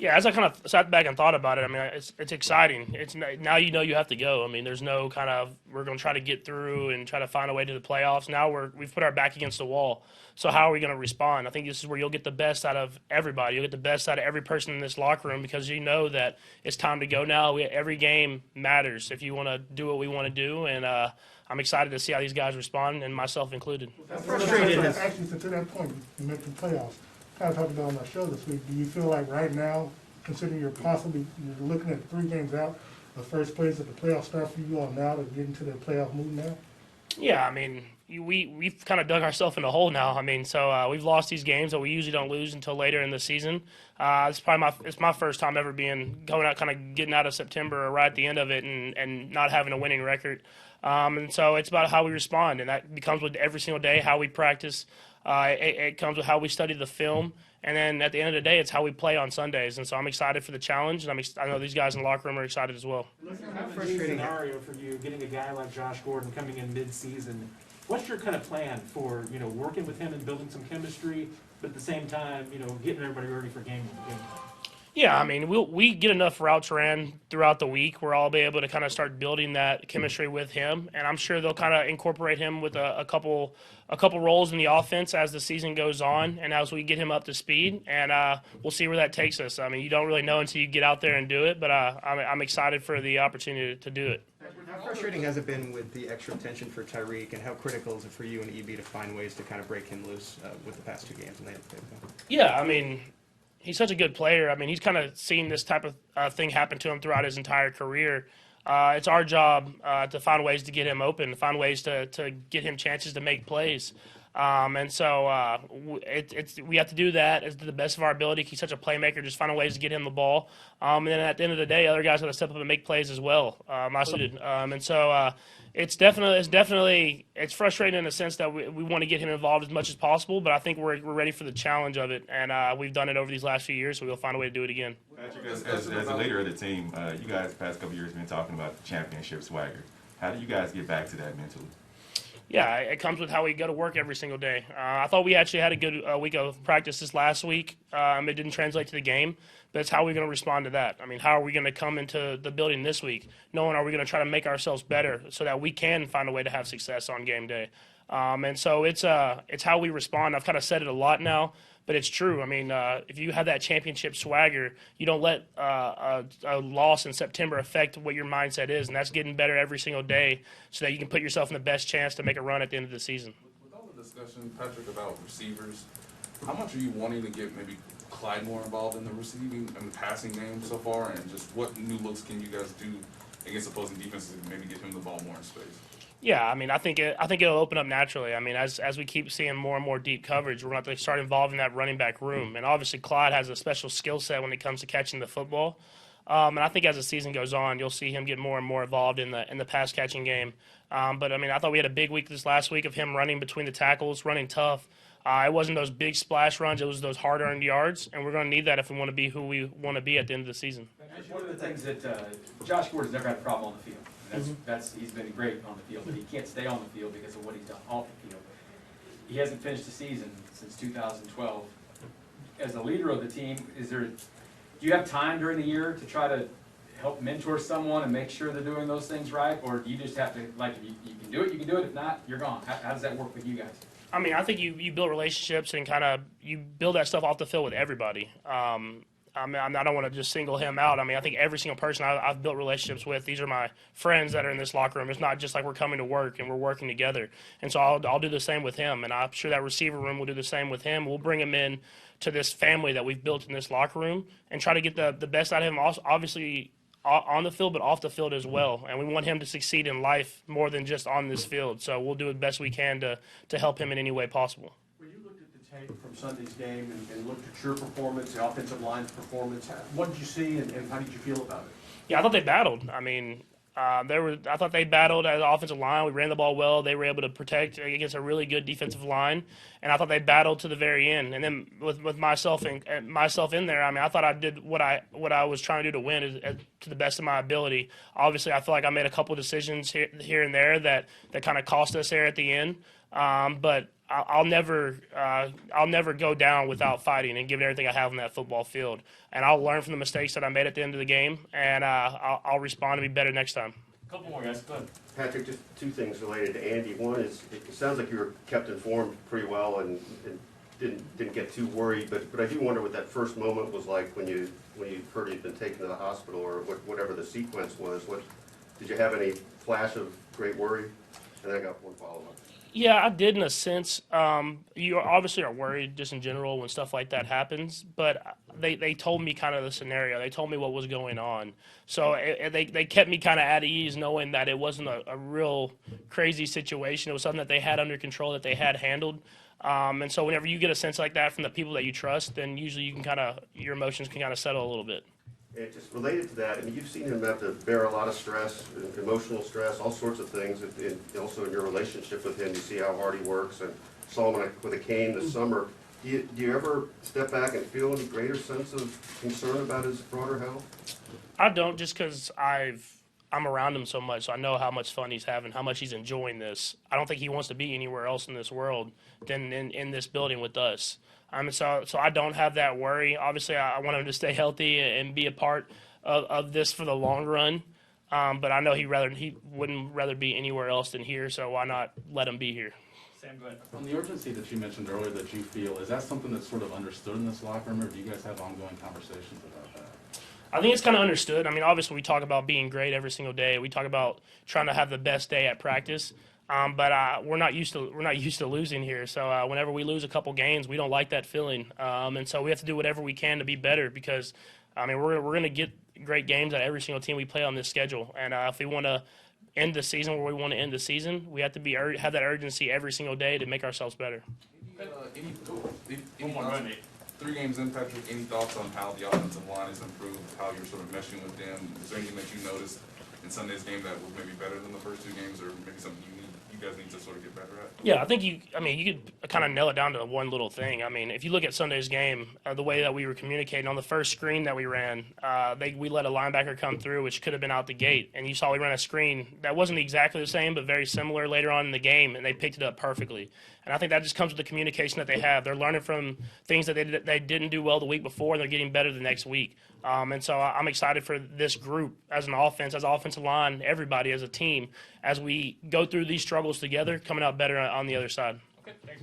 Yeah, as I kind of sat back and thought about it, I mean, it's exciting. Now you know you have to go. I mean, there's no kind of we're going to try to get through and try to find a way to the playoffs. Now we've put our back against the wall. So how are we going to respond? I think this is where you'll get the best out of everybody. You'll get the best out of every person in this locker room because you know that it's time to go now. Every game matters if you want to do what we want to do, and I'm excited to see how these guys respond, and myself included. Actually, to that point, you mentioned playoffs. Kind of talked about on our show this week. Do you feel like right now, considering you're looking at 3 games out, the first place that the playoffs start for you all now to get into the playoff mood now? Yeah, I mean, we've kind of dug ourselves in a hole now. I mean, so we've lost these games that we usually don't lose until later in the season. It's my first time ever going out, kind of getting out of September or right at the end of it, and not having a winning record. And so it's about how we respond, and that becomes with every single day how we practice. It comes with how we study the film, and then at the end of the day, it's how we play on Sundays. And so I'm excited for the challenge, and I know these guys in the locker room are excited as well. How frustrating scenario for you getting a guy like Josh Gordon coming in mid-season? What's your kind of plan for working with him and building some chemistry, but at the same time getting everybody ready for game time? Yeah, I mean, we get enough routes ran throughout the week where I'll be able to kind of start building that chemistry with him, and I'm sure they'll kind of incorporate him with a couple roles in the offense as the season goes on and as we get him up to speed, and we'll see where that takes us. I mean, you don't really know until you get out there and do it, but I'm excited for the opportunity to do it. How frustrating has it been with the extra attention for Tyreek, and how critical is it for you and EB to find ways to kind of break him loose with the past 2 games? Yeah, I mean, he's such a good player. I mean, he's kind of seen this type of thing happen to him throughout his entire career. It's our job to find ways to get him open, to find ways to get him chances to make plays. And so we have to do that as to the best of our ability. He's such a playmaker, just finding ways to get him the ball. And then at the end of the day, other guys got to step up and make plays as well. And so it's definitely frustrating in the sense that we want to get him involved as much as possible, but I think we're ready for the challenge of it, and we've done it over these last few years, so we'll find a way to do it again. Patrick, as a leader of the team, you guys the past couple of years have been talking about the championship swagger. How do you guys get back to that mentally? Yeah, it comes with how we go to work every single day. I thought we actually had a good week of practice this last week. It didn't translate to the game, but it's how we're going to respond to that. I mean, how are we going to come into the building this week knowing are we going to try to make ourselves better so that we can find a way to have success on game day? And so it's how we respond. I've kind of said it a lot now, but it's true. I mean, if you have that championship swagger, you don't let a loss in September affect what your mindset is, and that's getting better every single day so that you can put yourself in the best chance to make a run at the end of the season. With all the discussion, Patrick, about receivers, how much are you wanting to get maybe Clyde more involved in the receiving and the passing game so far, and just what new looks can you guys do against opposing defenses to maybe get him the ball more in space? Yeah, I mean, I think it'll open up naturally. I mean, as we keep seeing more and more deep coverage, we're going to have to start involving that running back room. And obviously, Clyde has a special skill set when it comes to catching the football. And I think as the season goes on, you'll see him get more and more involved in the pass catching game. But I mean, I thought we had a big week this last week of him running between the tackles, running tough. It wasn't those big splash runs; it was those hard-earned yards, and we're going to need that if we want to be who we want to be at the end of the season. One of the things that Josh Gordon's never had a problem on the field. He's been great on the field, but he can't stay on the field because of what he's done off the field. He hasn't finished the season since 2012. As a leader of the team, do you have time during the year to try to help mentor someone and make sure they're doing those things right, or do you just have to, like, if you can do it, you can do it. If not, you're gone. How does that work with you guys? I mean, I think you build relationships and kind of you build that stuff off the field with everybody. I don't want to just single him out. I mean, I think every single person I've built relationships with, these are my friends that are in this locker room. It's not just like we're coming to work and we're working together. And so I'll do the same with him, and I'm sure that receiver room will do the same with him. We'll bring him in to this family that we've built in this locker room and try to get the best out of him, obviously on the field but off the field as well. And we want him to succeed in life more than just on this field. So we'll do the best we can to help him in any way possible. From Sunday's game and looked at your performance, the offensive line's performance, what did you see and how did you feel about it? Yeah, I thought they battled. I mean, I thought they battled as an offensive line. We ran the ball well. They were able to protect against a really good defensive line, and I thought they battled to the very end. And then with myself in there, I mean, I thought I did what I was trying to do to win to the best of my ability. Obviously, I feel like I made a couple of decisions here and there that kind of cost us there at the end. But I'll never go down without fighting and giving everything I have on that football field. And I'll learn from the mistakes that I made at the end of the game, and I'll respond to be better next time. Couple more guys, go ahead. Patrick, just two things related to Andy. One is, it sounds like you were kept informed pretty well and didn't get too worried, but I do wonder what that first moment was like when you heard he'd been taken to the hospital, or whatever the sequence was. Did you have any flash of great worry? And I got one follow-up. Yeah, I did in a sense. You obviously are worried just in general when stuff like that happens, but they told me kind of the scenario. They told me what was going on. So they kept me kind of at ease, knowing that it wasn't a real crazy situation. It was something that they had under control, that they had handled. And so whenever you get a sense like that from the people that you trust, then usually you can your emotions can kind of settle a little bit. And just related to that, I mean, you've seen him have to bear a lot of stress, emotional stress, all sorts of things. And also in your relationship with him, you see how hard he works, and saw him with a cane this summer. Do you ever step back and feel any greater sense of concern about his broader health? I don't, just because I'm around him so much, so I know how much fun he's having, how much he's enjoying this. I don't think he wants to be anywhere else in this world than in this building with us. So I don't have that worry. Obviously, I want him to stay healthy and be a part of this for the long run. But I know he wouldn't rather be anywhere else than here, so why not let him be here? Sam, go ahead. On the urgency that you mentioned earlier that you feel, is that something that's sort of understood in this locker room, or do you guys have ongoing conversations about that? I think it's kind of understood. I mean, obviously, we talk about being great every single day. We talk about trying to have the best day at practice. But we're not used to losing here. So whenever we lose a couple games, we don't like that feeling. And so we have to do whatever we can to be better, because I mean we're going to get great games at every single team we play on this schedule. And if we want to end the season where we want to end the season, we have to have that urgency every single day to make ourselves better. Any thoughts, 3 games in, Patrick, any thoughts on how the offensive line has improved, how you're sort of meshing with them? Is there anything that you noticed in Sunday's game that was maybe better than the first 2 games, or maybe something you guys need to sort of get better at? Yeah, I think you could kind of nail it down to one little thing. I mean, if you look at Sunday's game, the way that we were communicating on the first screen that we ran, we let a linebacker come through, which could have been out the gate. And you saw we ran a screen that wasn't exactly the same, but very similar later on in the game, and they picked it up perfectly. And I think that just comes with the communication that they have. They're learning from things that they didn't do well the week before, and they're getting better the next week. And so I'm excited for this group as an offense, as offensive line, everybody as a team, as we go through these struggles together, coming out better on the other side. Okay, thanks.